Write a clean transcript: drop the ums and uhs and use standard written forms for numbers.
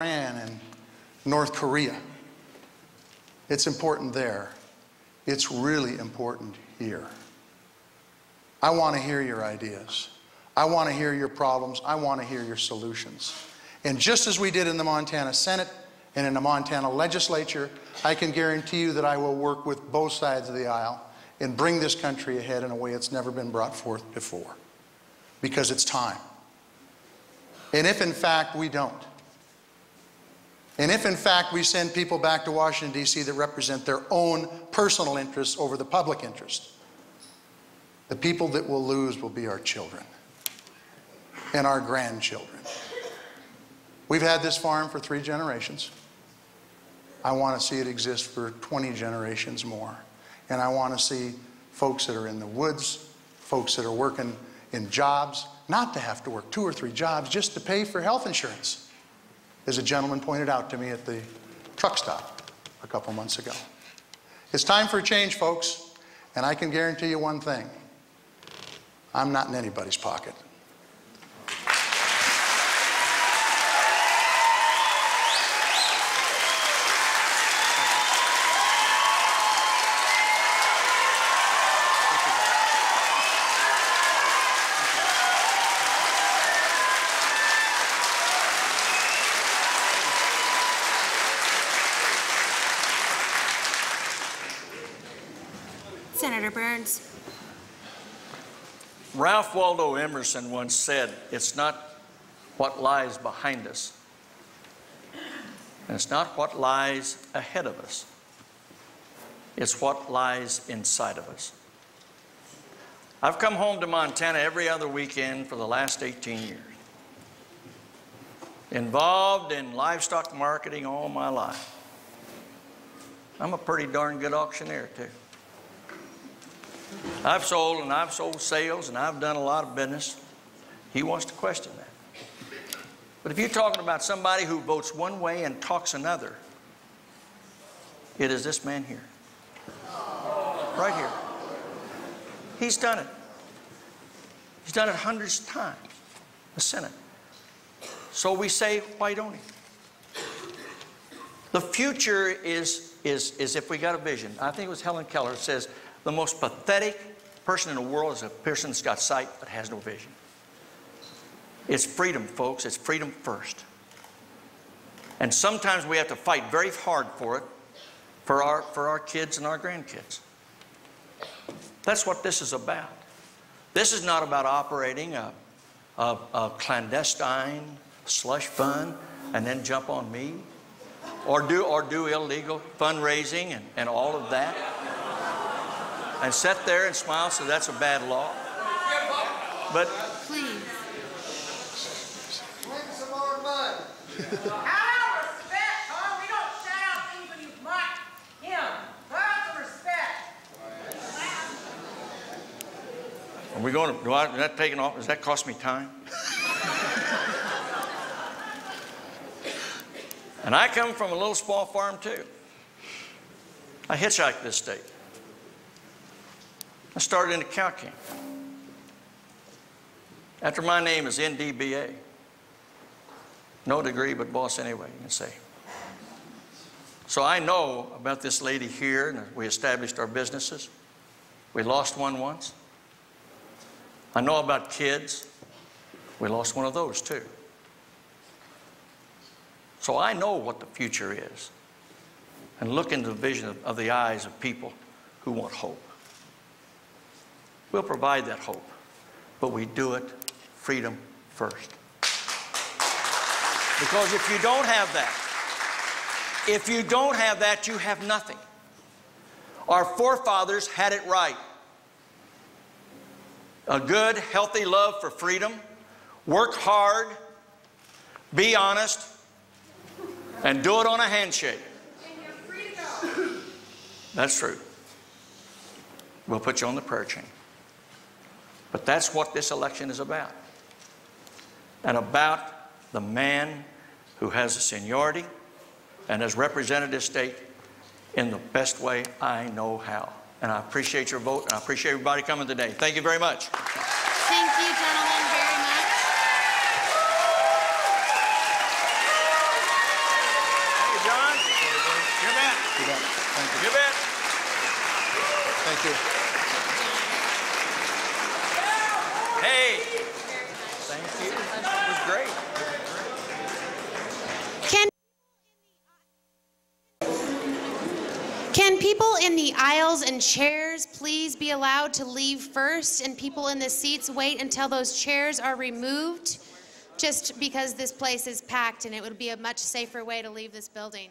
Iran and North Korea. It's important there. It's really important here. I want to hear your ideas. I want to hear your problems. I want to hear your solutions. And just as we did in the Montana Senate and in the Montana legislature, I can guarantee you that I will work with both sides of the aisle and bring this country ahead in a way it's never been brought forth before. Because it's time. And if in fact we don't, and if in fact we send people back to Washington, D.C. that represent their own personal interests over the public interest, the people that will lose will be our children and our grandchildren. We've had this farm for 3 generations. I want to see it exist for 20 generations more. And I want to see folks that are in the woods, folks that are working in jobs, not to have to work 2 or 3 jobs just to pay for health insurance, as a gentleman pointed out to me at the truck stop a couple months ago. It's time for a change, folks, and I can guarantee you one thing. I'm not in anybody's pocket. Senator Burns. Ralph Waldo Emerson once said, "It's not what lies behind us, and it's not what lies ahead of us. It's what lies inside of us." I've come home to Montana every other weekend for the last 18 years. Involved in livestock marketing all my life. I'm a pretty darn good auctioneer, too. I've sold and I've sold sales and I've done a lot of business. He wants to question that. But if you're talking about somebody who votes one way and talks another, it is this man here. Right here. He's done it. He's done it hundreds of times. The Senate. So we say, why don't he? The future is if we got a vision. I think it was Helen Keller that says, the most pathetic person in the world is a person that's got sight but has no vision. It's freedom, folks. It's freedom first. And sometimes we have to fight very hard for it, for our kids and our grandkids. That's what this is about. This is not about operating a clandestine slush fund and then jump on me, or do illegal fundraising and all of that. And sit there and smile, so that's a bad law. But please. Bring some more money. Have respect, huh? We don't shout out things when you mock him. Have some respect. are we going to? Is that taking off? Does that cost me time? And I come from a little small farm too. I hitchhiked this state. I started in a cow camp. After my name is NDBA. No degree, but boss anyway, you can say. So I know about this lady here, and we established our businesses. We lost one once. I know about kids. We lost one of those too. So I know what the future is. And look into the vision of the eyes of people who want hope. We'll provide that hope, but we do it freedom first. Because if you don't have that, you have nothing. Our forefathers had it right. A good, healthy love for freedom, work hard, be honest, and do it on a handshake. That's true. We'll put you on the prayer chain. But that's what this election is about. And about the man who has a seniority and has represented this state in the best way I know how. And I appreciate your vote, and I appreciate everybody coming today. Thank you very much. Thank you, gentlemen, very much. You bet. Thank you. You bet. Thank you. Hey, thank you. That was great. Can people in the aisles and chairs please be allowed to leave first, and people in the seats wait until those chairs are removed? Just because this place is packed and it would be a much safer way to leave this building.